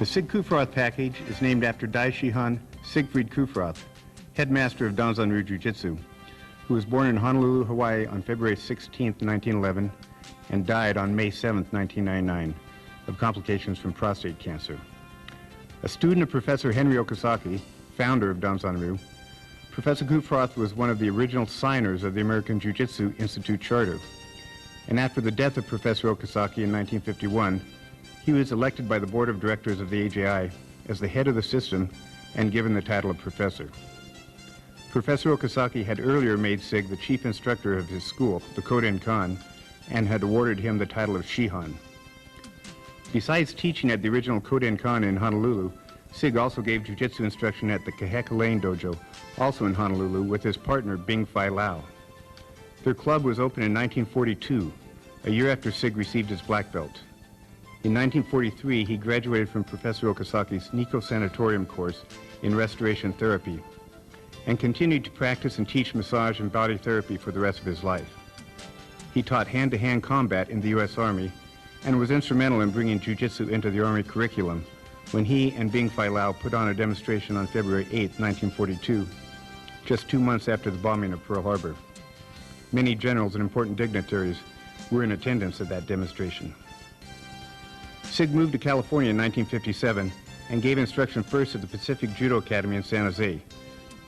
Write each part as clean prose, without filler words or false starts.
The Sig Kufroth package is named after Dai Shihan Siegfried Kufroth, headmaster of Danzanryu Jiu-Jitsu, who was born in Honolulu, Hawaii on February 16, 1911, and died on May 7, 1999, of complications from prostate cancer. A student of Professor Henry Okazaki, founder of Danzanryu, Professor Kufroth was one of the original signers of the American Jiu-Jitsu Institute Charter. And after the death of Professor Okazaki in 1951, he was elected by the board of directors of the AJI as the head of the system and given the title of professor. Professor Okazaki had earlier made Sig the chief instructor of his school, the Kodokan, and had awarded him the title of Shihan. Besides teaching at the original Kodokan in Honolulu, Sig also gave jiu-jitsu instruction at the Kaheka Lane Dojo, also in Honolulu, with his partner Bing Fai Lau. Their club was opened in 1942, a year after Sig received his black belt. In 1943, he graduated from Professor Okazaki's Nikko Sanatorium course in restoration therapy and continued to practice and teach massage and body therapy for the rest of his life. He taught hand-to-hand combat in the U.S. Army and was instrumental in bringing jiu-jitsu into the Army curriculum when he and Bing Fai Lau put on a demonstration on February 8, 1942, just 2 months after the bombing of Pearl Harbor. Many generals and important dignitaries were in attendance at that demonstration. Sig moved to California in 1957 and gave instruction first at the Pacific Judo Academy in San Jose,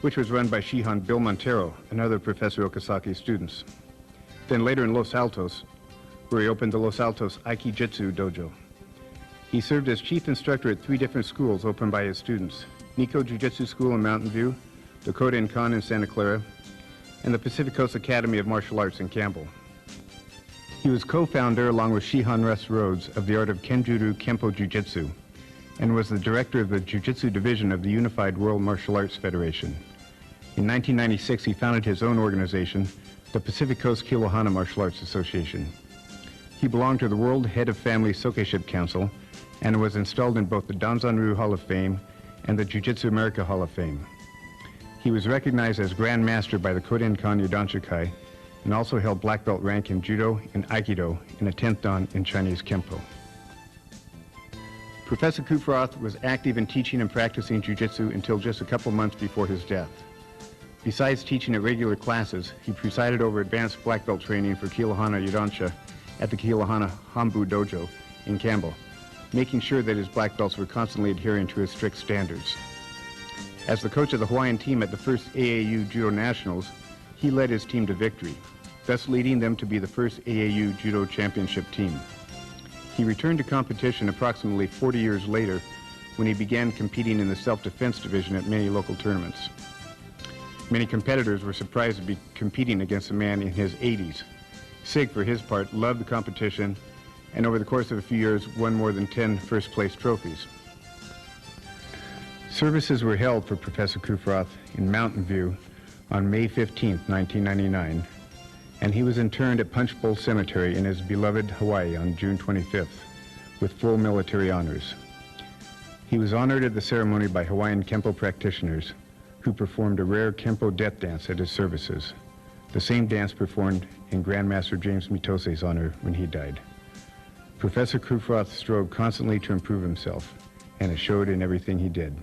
which was run by Shihan Bill Montero, another Professor Okazaki's students. Then later in Los Altos, where he opened the Los Altos Aikijitsu Dojo. He served as chief instructor at 3 different schools opened by his students: Nikko Jiu-Jitsu School in Mountain View, the Kodokan in Santa Clara, and the Pacific Coast Academy of Martial Arts in Campbell. He was co-founder, along with Shihan Russ Rhodes, of the art of Kenjutsu Kempo Jiu-Jitsu, and was the director of the Jiu-Jitsu division of the Unified World Martial Arts Federation. In 1996, he founded his own organization, the Pacific Coast Kilohana Martial Arts Association. He belonged to the World Head of Family Sokeship Council and was installed in both the Danzanryu Hall of Fame and the Jiu-Jitsu America Hall of Fame. He was recognized as Grand Master by the Kodokan Yodanshikai and also held black belt rank in Judo and Aikido and a 10th Dan in Chinese Kempo. Professor Kufroth was active in teaching and practicing jiu-jitsu until just a couple months before his death. Besides teaching at regular classes, he presided over advanced black belt training for Kilohana Yodansha at the Kilohana Hambu Dojo in Campbell, making sure that his black belts were constantly adhering to his strict standards. As the coach of the Hawaiian team at the first AAU Judo Nationals, he led his team to victory, thus leading them to be the first AAU Judo Championship team. He returned to competition approximately 40 years later when he began competing in the self-defense division at many local tournaments. Many competitors were surprised to be competing against a man in his 80s. Sig, for his part, loved the competition and over the course of a few years won more than 10 first-place trophies. Services were held for Professor Kufroth in Mountain View on May 15, 1999, and he was interred at Punch Bowl Cemetery in his beloved Hawaii on June 25th with full military honors. He was honored at the ceremony by Hawaiian Kempo practitioners who performed a rare Kempo death dance at his services, the same dance performed in Grandmaster James Mitose's honor when he died. Professor Kufroth strove constantly to improve himself, and it showed in everything he did.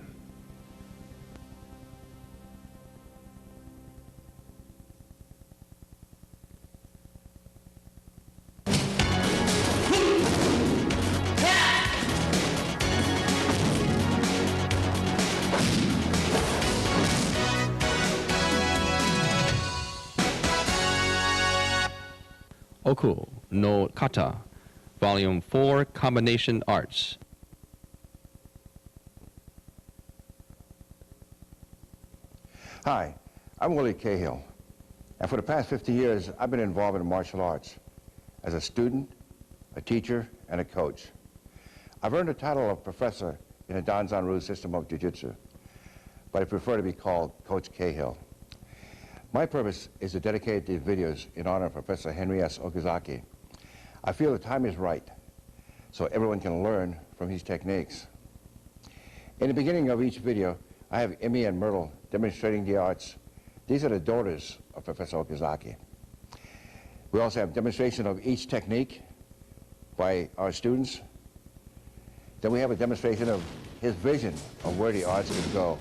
Oku No Kata, Volume 4, Combination Arts. Hi, I'm Willie Cahill, and for the past 50 years, I've been involved in martial arts as a student, a teacher, and a coach. I've earned the title of professor in the Danzanryu system of jiu-jitsu, but I prefer to be called Coach Cahill. My purpose is to dedicate these videos in honor of Professor Henry S. Okazaki. I feel the time is right, so everyone can learn from his techniques. In the beginning of each video, I have Emmy and Myrtle demonstrating the arts. These are the daughters of Professor Okazaki. We also have demonstration of each technique by our students. Then we have a demonstration of his vision of where the arts could go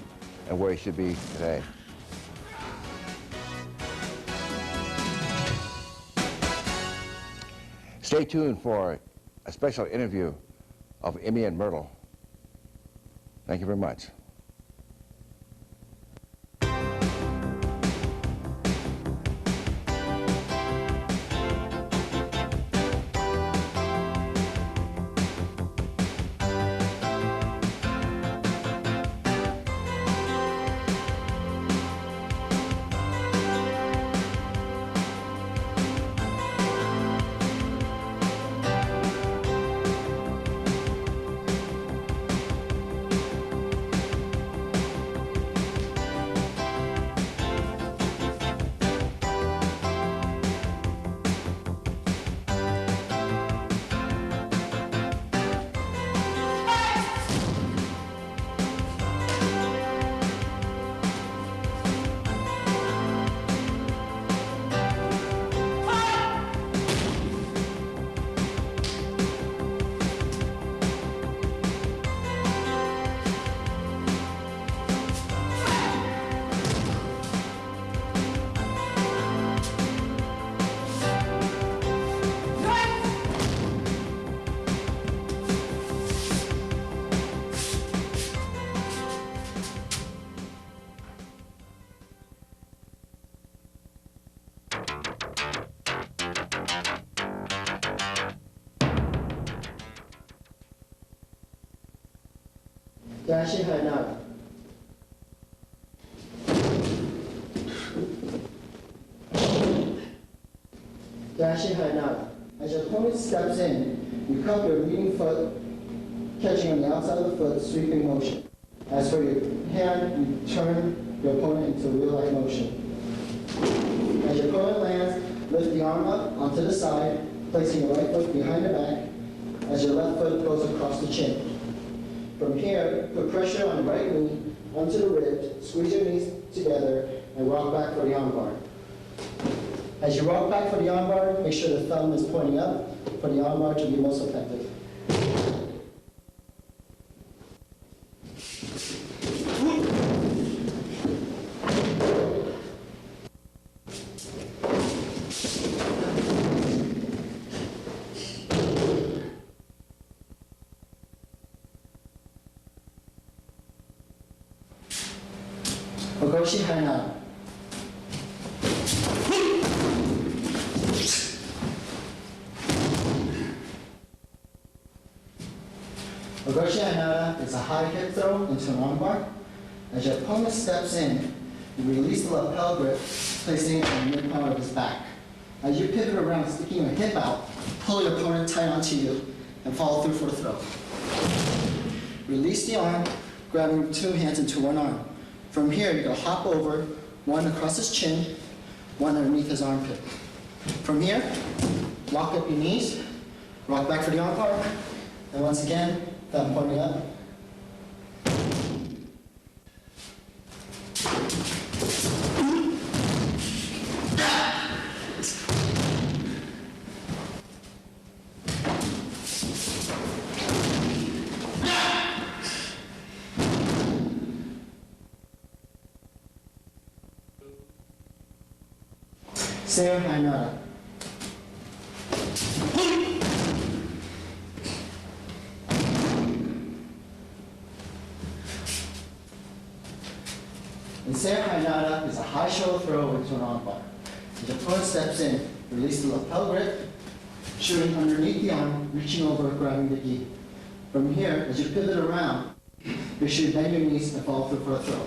and where it should be today. Stay tuned for a special interview of Emmy and Myrtle. Thank you very much. Dashi Hainara. Dashi Hainara. As your opponent steps in, you cup your leading foot, catching on the outside of the foot, sweeping motion. As for your hand, you turn your opponent into a wheel-like motion. As your opponent lands, lift the arm up onto the side, placing your right foot behind the back, as your left foot goes across the chin. From here, put pressure on the right knee onto the ribs, squeeze your knees together, and rock back for the armbar. As you rock back for the armbar, make sure the thumb is pointing up for the armbar to be most effective. Ogoshi Hainara. Ogoshi Hainara is a high hip throw into an armbar. As your opponent steps in, you release the lapel grip, placing it on the mid-part of his back. As you pivot around, sticking your hip out, pull your opponent tight onto you, and follow through for the throw. Release the arm, grabbing two hands into one arm. From here, you go hop over, one across his chin, one underneath his armpit. From here, lock up your knees, rock back for the armbar, and once again, thumb pointing up. Seoi Hainara. And Seoi Hainara is a high shoulder throw into an armbar. As your opponent steps in, release the lapel grip, shooting underneath the arm, reaching over, grabbing the gi. From here, as you pivot around, make sure you bend your knees and follow through for a throw.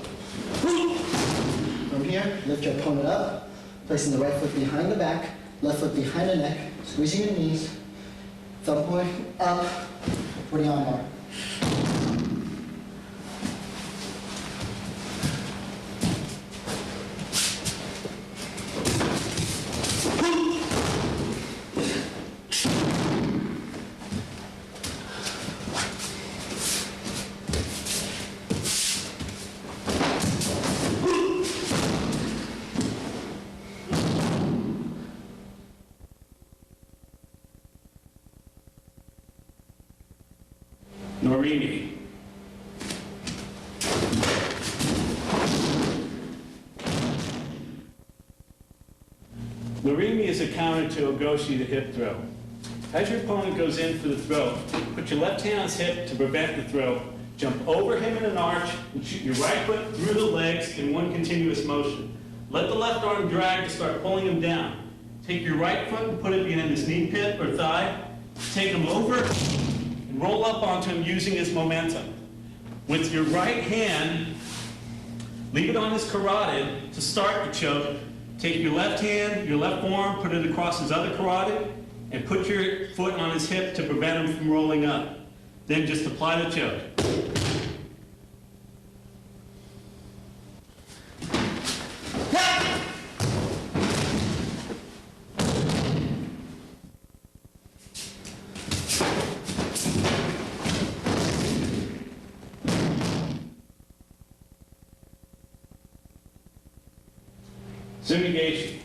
From here, lift your opponent up, placing the right foot behind the back, left foot behind the neck, squeezing your knees, thumb point up for the armbar. Norini. Norini is a counter to Ogoshi, the hip throw. As your opponent goes in for the throw, put your left hand on his hip to prevent the throw. Jump over him in an arch and shoot your right foot through the legs in one continuous motion. Let the left arm drag to start pulling him down. Take your right foot and put it behind his knee pit or thigh. Take him over and roll up onto him using his momentum. With your right hand, leave it on his carotid to start the choke. Take your left hand, your left forearm, put it across his other carotid, and put your foot on his hip to prevent him from rolling up. Then just apply the choke. Sumigashi.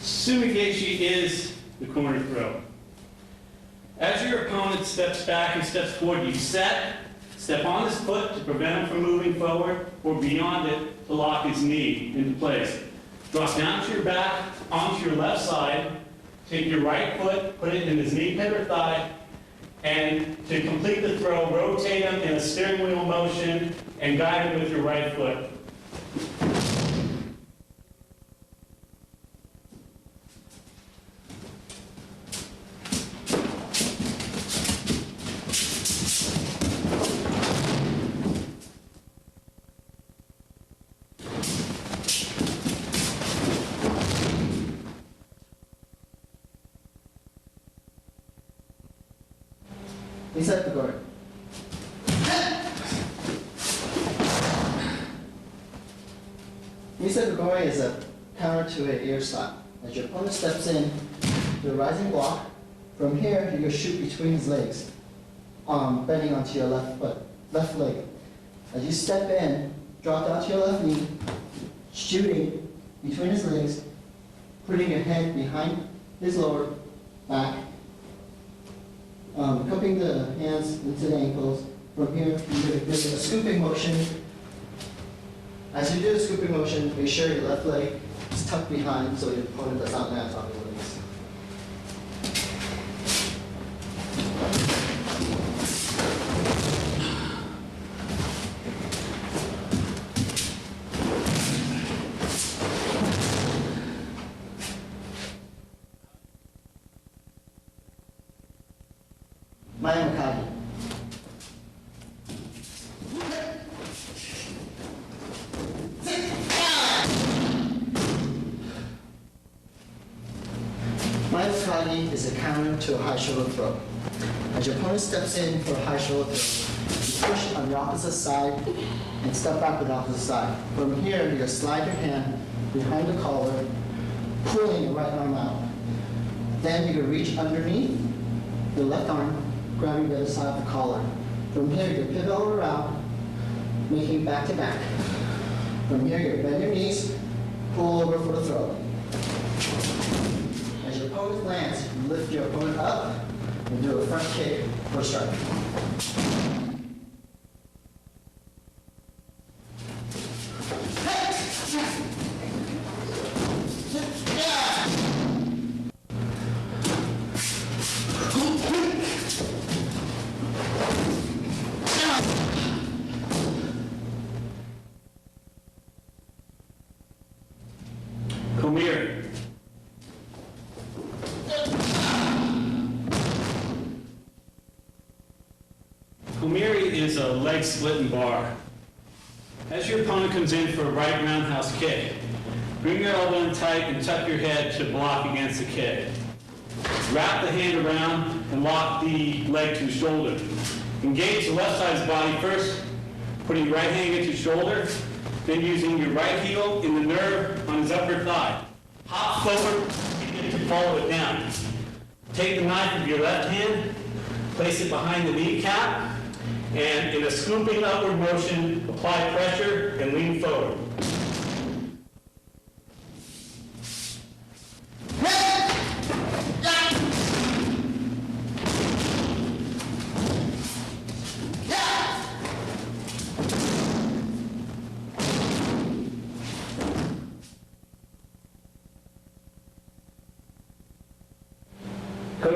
Sumigashi is the corner throw. As your opponent steps back and steps forward, you step on his foot to prevent him from moving forward, or beyond it to lock his knee into place. Drop down to your back, onto your left side, take your right foot, put it in his knee pit or thigh, and to complete the throw, rotate him in a steering wheel motion and guide him with your right foot. Reset the guard. Reset the guard is a counter to an air slap. As your opponent steps in to a rising block, from here you can shoot between his legs, bending onto your left leg. As you step in, drop down to your left knee, shooting between his legs, putting your hand behind his lower back, cupping the hands into the ankles. From here, you do a scooping motion. As you do the scooping motion, make sure your left leg is tucked behind so your opponent does not land on your legs. Makagi. Makagi is a counter to a high shoulder throw. As your opponent steps in for a high shoulder throw, you push on the opposite side and step back with the opposite side. From here, you slide your hand behind the collar, pulling your right arm out. Then you can reach underneath your left arm, grabbing the other side of the collar. From here, you pivot around, making back to back. From here, you bend your knees, pull over for the throw. As your opponent lands, you lift your opponent up and do a front kick for a strike. Komiri. Komiri is a leg splitting bar. As your opponent comes in for a right roundhouse kick, bring your elbow in tight and tuck your head to block against the kick. Wrap the hand around and lock the leg to the shoulder. Engage the left side's body first, putting your right hand against your shoulder, then using your right heel in the nerve on his upper thigh. Hop forward and get to follow it down. Take the knife with your left hand, place it behind the kneecap, and in a scooping upward motion, apply pressure and lean forward.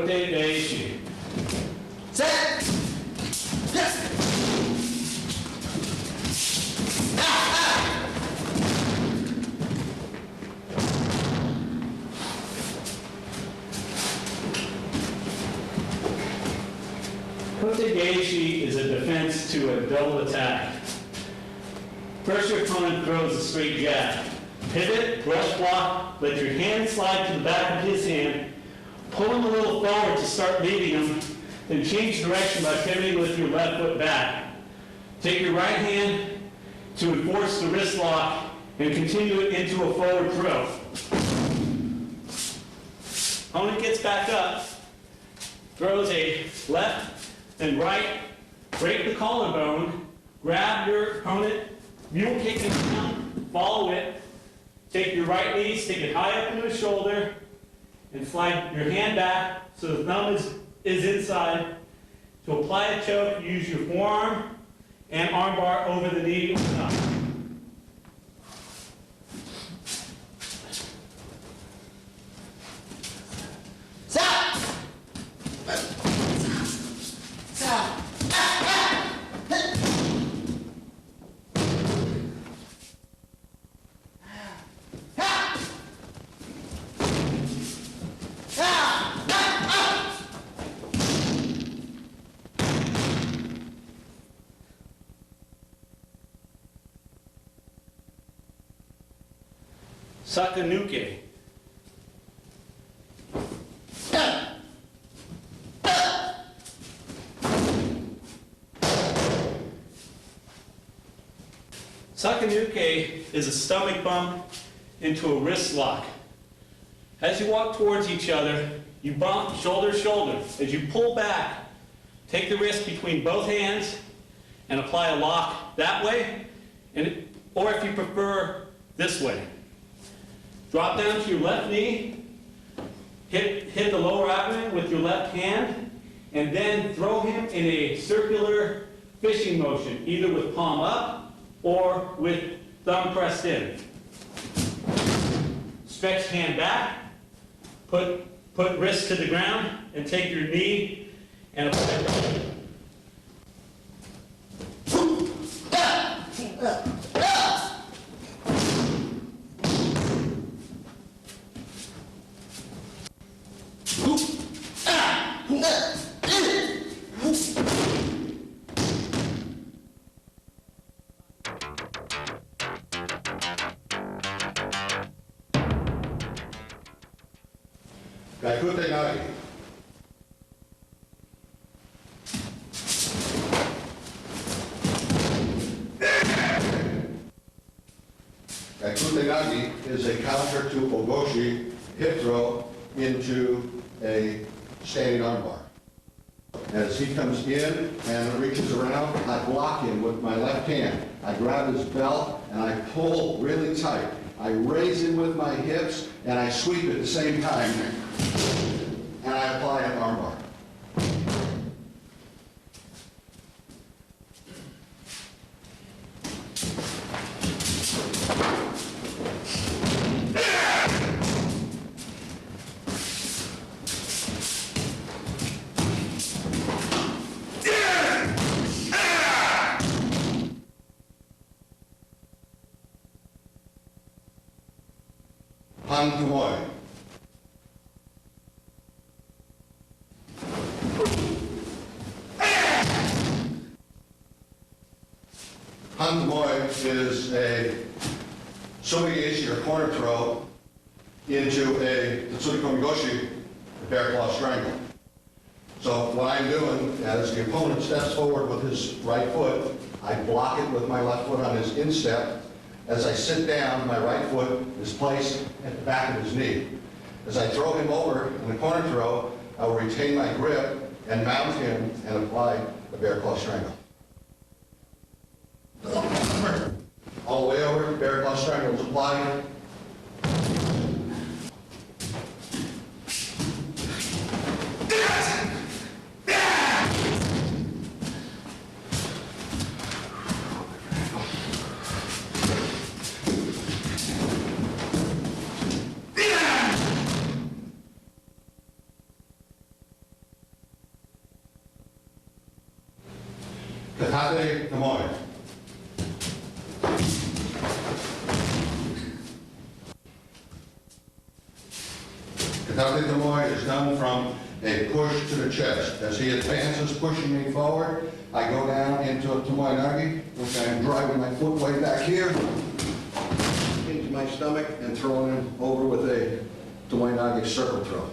Kote Gaishi. Set! Yes! Kote Gaishi is a defense to a double attack. First, your opponent throws a straight jab. Pivot, brush block, let your hand slide to the back of his hand, pull him a little forward to start leading him, then change direction by pivoting with your left foot back. Take your right hand to enforce the wrist lock and continue it into a forward throw. Opponent gets back up, throws a left and right, break the collarbone, grab your opponent, mule kick him down, follow it, take your right knee, stick it high up into his shoulder, and slide your hand back so the thumb is inside. To apply a choke, use your forearm and arm bar over the knee. Stop! Stop! Sakanuke. Sakanuke is a stomach bump into a wrist lock. As you walk towards each other, you bump shoulder to shoulder. As you pull back, take the wrist between both hands and apply a lock that way, or if you prefer, this way. Drop down to your left knee, hit the lower abdomen with your left hand, and then throw him in a circular fishing motion, either with palm up or with thumb pressed in. Stretch hand back, put wrist to the ground, and take your knee and apply. Gaikute Nagi. Gaikute Nagi is a counter to Ogoshi hip throw into a standing armbar. As he comes in and reaches around, I block him with my left hand. I grab his belt and I pull really tight. I raise him with my hips and I sweep at the same time. And I apply an armbar. Hantumoy. Hantumoy is a Somigishi or corner throw into a Tatsuri Komigoshi, a bear claw strangle. So what I'm doing, as the opponent steps forward with his right foot, I block it with my left foot on his instep. As I sit down, my right foot is placed at the back of his knee. As I throw him over in the corner throw, I will retain my grip and mount him and apply a bear claw strangle. All the way over, bear claw strangle is applied. Katate Tomoe. Katate Tomoe is done from a push to the chest. As he advances, pushing me forward, I go down into a Tomoe Nagi, which I am driving my foot way back here into my stomach and throwing him over with a Tomoe Nagi circle throw.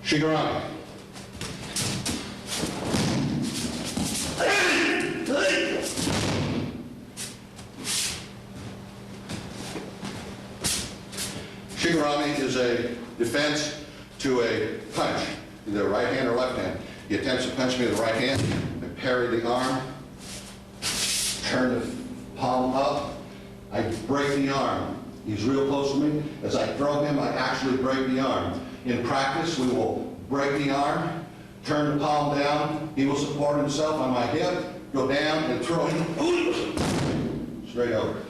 Shigarami. Shigarami is a defense to a punch, either right hand or left hand. He attempts to punch me with the right hand, I parry the arm, turn the palm up, I break the arm. He's real close to me. As I throw him, I actually break the arm. In practice, we will break the arm, turn the palm down, he will support himself on my hip, go down and throw him straight over.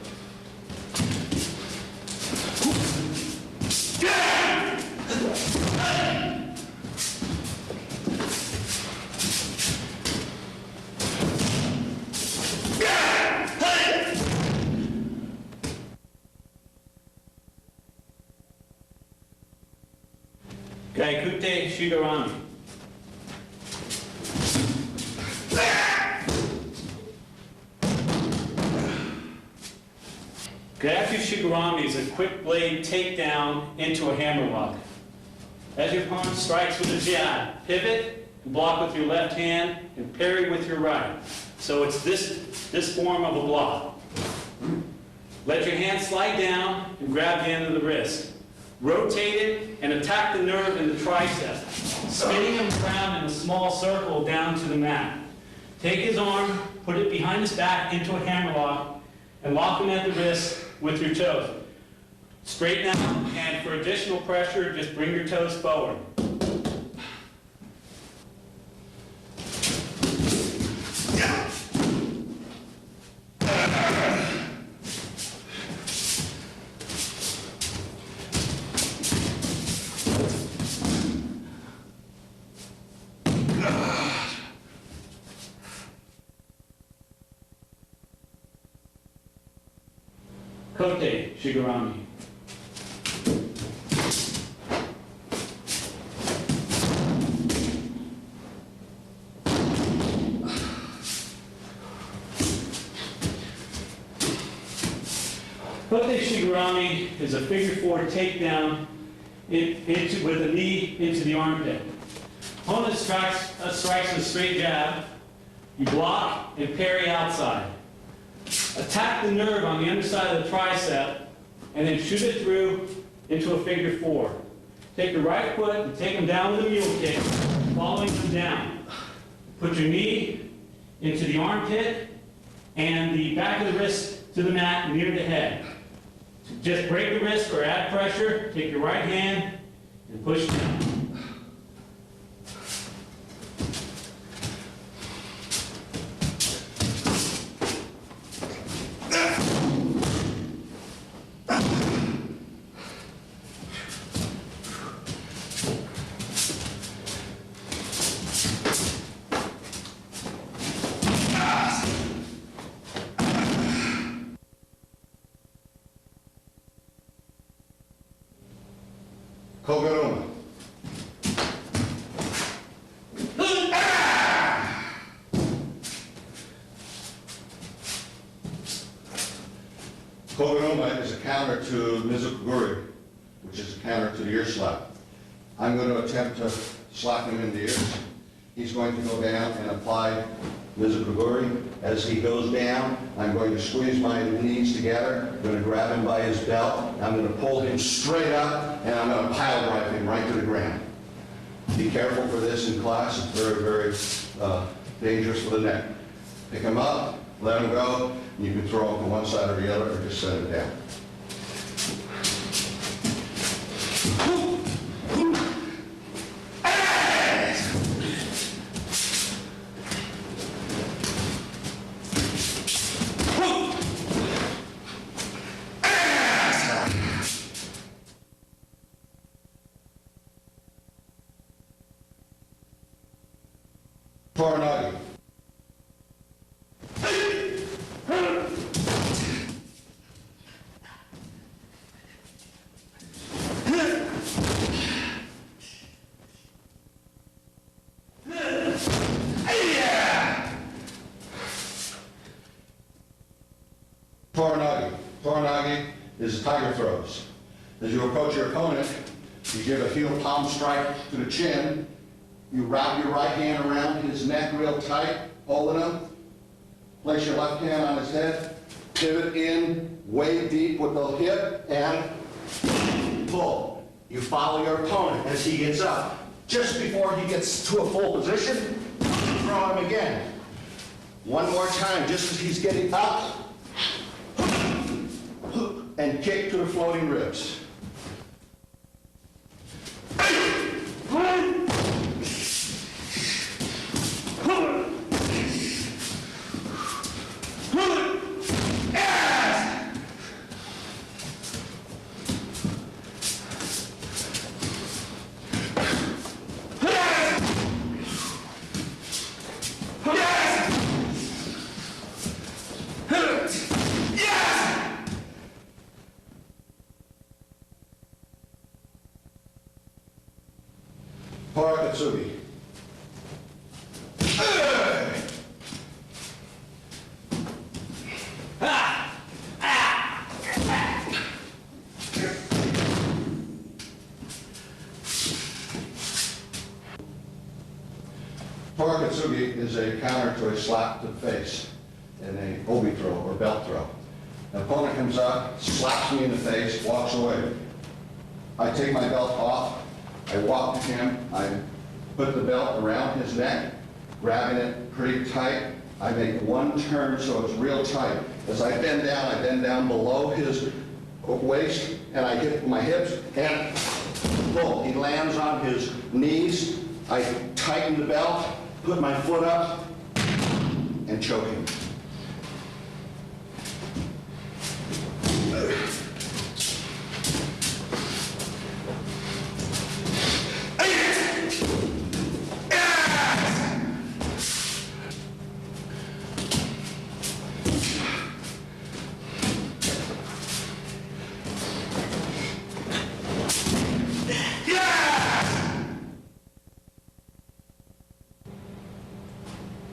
Gaikute Shigarami. Gaikute Shigarami is a quick blade takedown into a hammerlock. As your opponent strikes with a jab, pivot and block with your left hand and parry with your right. So it's this form of a block. Let your hand slide down and grab the end of the wrist. Rotate it and attack the nerve in the tricep, spinning him around in a small circle down to the mat. Take his arm, put it behind his back into a hammerlock, and lock him at the wrist with your toes. Straighten out, and for additional pressure, just bring your toes forward. Kote Shigarami. Kote Shigarami is a figure four takedown with a knee into the armpit. Opponent strikes with a straight jab. You block and parry outside. Attack the nerve on the underside of the tricep, and then shoot it through into a figure four. Take your right foot and take them down with a mule kick, following them down. Put your knee into the armpit and the back of the wrist to the mat near the head. Just break the wrist or add pressure. Take your right hand and push down. Koguruma. Koguruma is a counter to Mizukuguri, which is a counter to the ear slap. I'm going to attempt to slap him in the ears. He's going to go down and apply Mizukuguri. As he goes down, I'm going to squeeze my knees together. I'm going to grab him by his belt. I'm going to pull him straight up, and I'm going to pile drive him right to the ground. Be careful for this in class. It's very, very dangerous for the neck. Pick him up, let him go. You can throw him to one side or the other, or just set him down. tiger throws. As you approach your opponent, you give a heel palm strike to the chin. You wrap your right hand around his neck real tight, holding him. Place your left hand on his head. Pivot in, way deep with the hip, and pull. You follow your opponent as he gets up. Just before he gets to a full position, throw him again. One more time, just as he's getting up, and kick to the floating ribs. Parakatsugi. Parakatsugi is a counter to a slap to the face in a obi throw or belt throw. The opponent comes up, slaps me in the face, walks away. I take my belt off. I walk to him, I put the belt around his neck, grabbing it pretty tight. I make one turn so it's real tight. As I bend down below his waist, and I hit my hips, and pull. He lands on his knees. I tighten the belt, put my foot up, and choke him.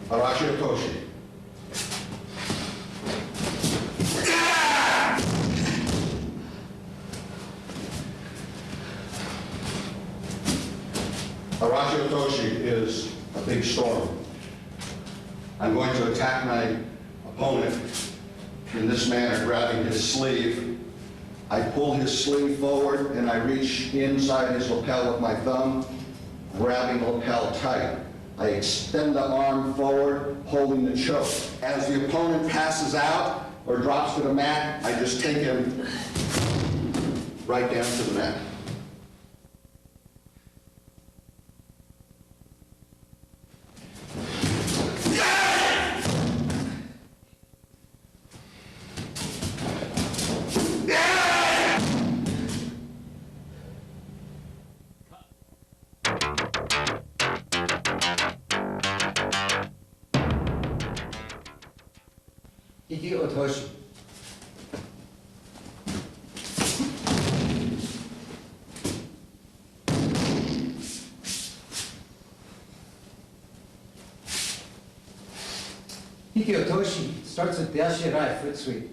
Arashi Otoshi. Arashi Otoshi is a big storm. I'm going to attack my opponent in this manner, grabbing his sleeve. I pull his sleeve forward and I reach inside his lapel with my thumb, grabbing the lapel tight. I extend the arm forward, holding the choke. As the opponent passes out or drops to the mat, I just take him right down to the mat. Iki Otoshi. Iki Otoshi starts with Dashi-Rai foot sweep.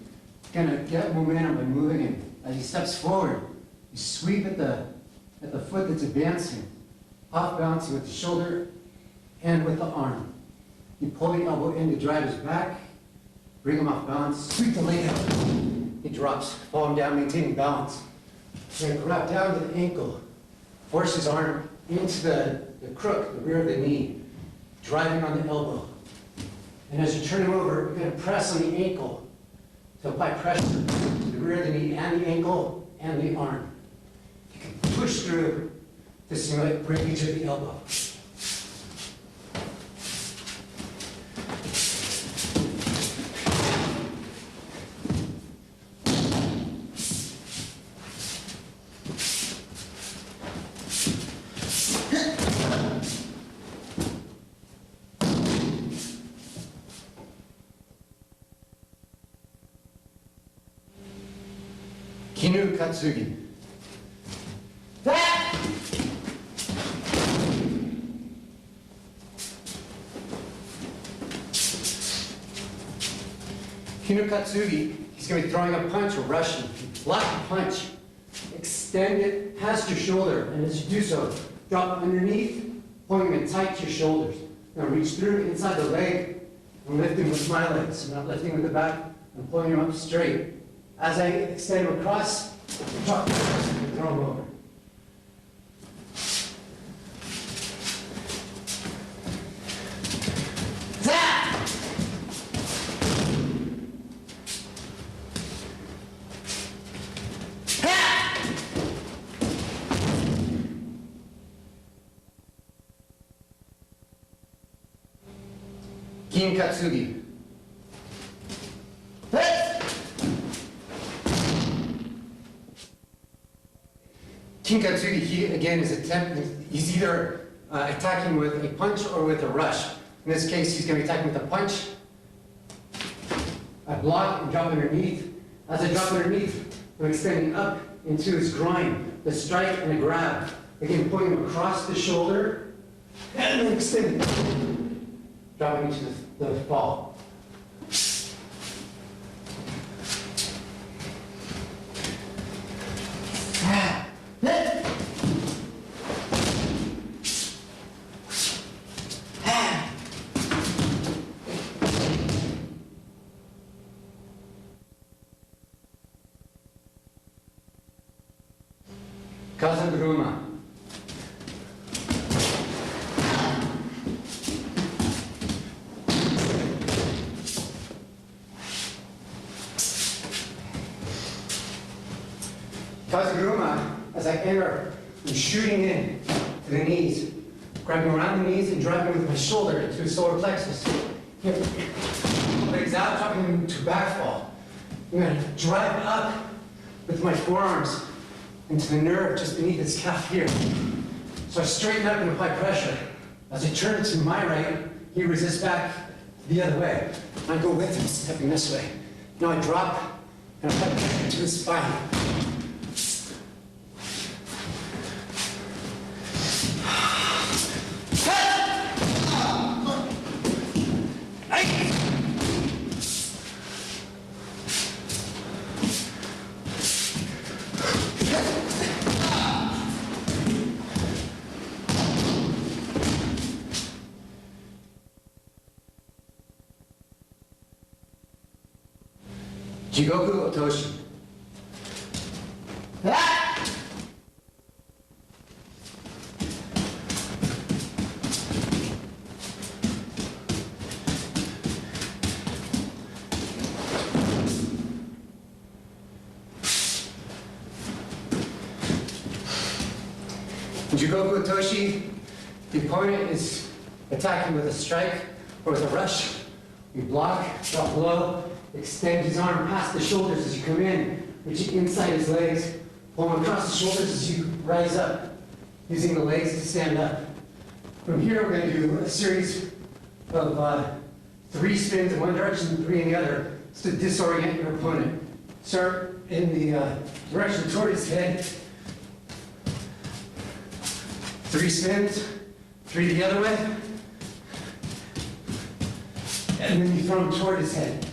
Gonna get momentum by moving him. As he steps forward, you sweep at the foot that's advancing, off balancing with the shoulder and with the arm. You pull the elbow in to drive his back, bring him off balance, sweep the leg out. He drops, fall him down, maintaining balance. Then grab down to the ankle, force his arm into the crook, the rear of the knee, driving on the elbow. And as you turn him over, you're going to press on the ankle to apply pressure to the rear of the knee and the ankle and the arm. You can push through to simulate breakage of the elbow. Kinu Katsugi. Kinu Katsugi, he's going to be throwing a punch or rushing. block the punch. Extend it past your shoulder, and as you do so, drop underneath, pulling it tight to your shoulders. Now reach through inside the leg, and lifting with my legs. I'm not lifting with the back, I'm pulling them up straight. As I extend them across, drop them and throw them over. Kin Katsugi. Kin Katsugi, he again is he's either attacking with a punch or with a rush. In this case, he's going to be attacking with a punch. I block and drop underneath. As I drop underneath, I'm extending up into his groin. The strike and a grab. Again, pulling him across the shoulder, and then extending. Dropping into the fall. Kazandruma. Kazaguruma, as I enter, I'm shooting in to the knees, grabbing around the knees and driving with my shoulder into his solar plexus. Here, legs out, dropping him to back fall. I'm going to drive up with my forearms into the nerve just beneath his calf here. So I straighten up and apply pressure. As I turn to my right, he resists back the other way. I go with him, stepping this way. Now I drop and apply pressure to his spine. Jigoku Otoshi. Jigoku Otoshi, the opponent is attacking with a strike or with a rush. You block, drop low, extend his arm past the shoulders as you come in, reaching inside his legs, pull him across the shoulders as you rise up, using the legs to stand up. From here, we're going to do a series of 3 spins in one direction and 3 in the other, just to disorient your opponent. Start in the direction toward his head. 3 spins, 3 the other way, and then you throw him toward his head.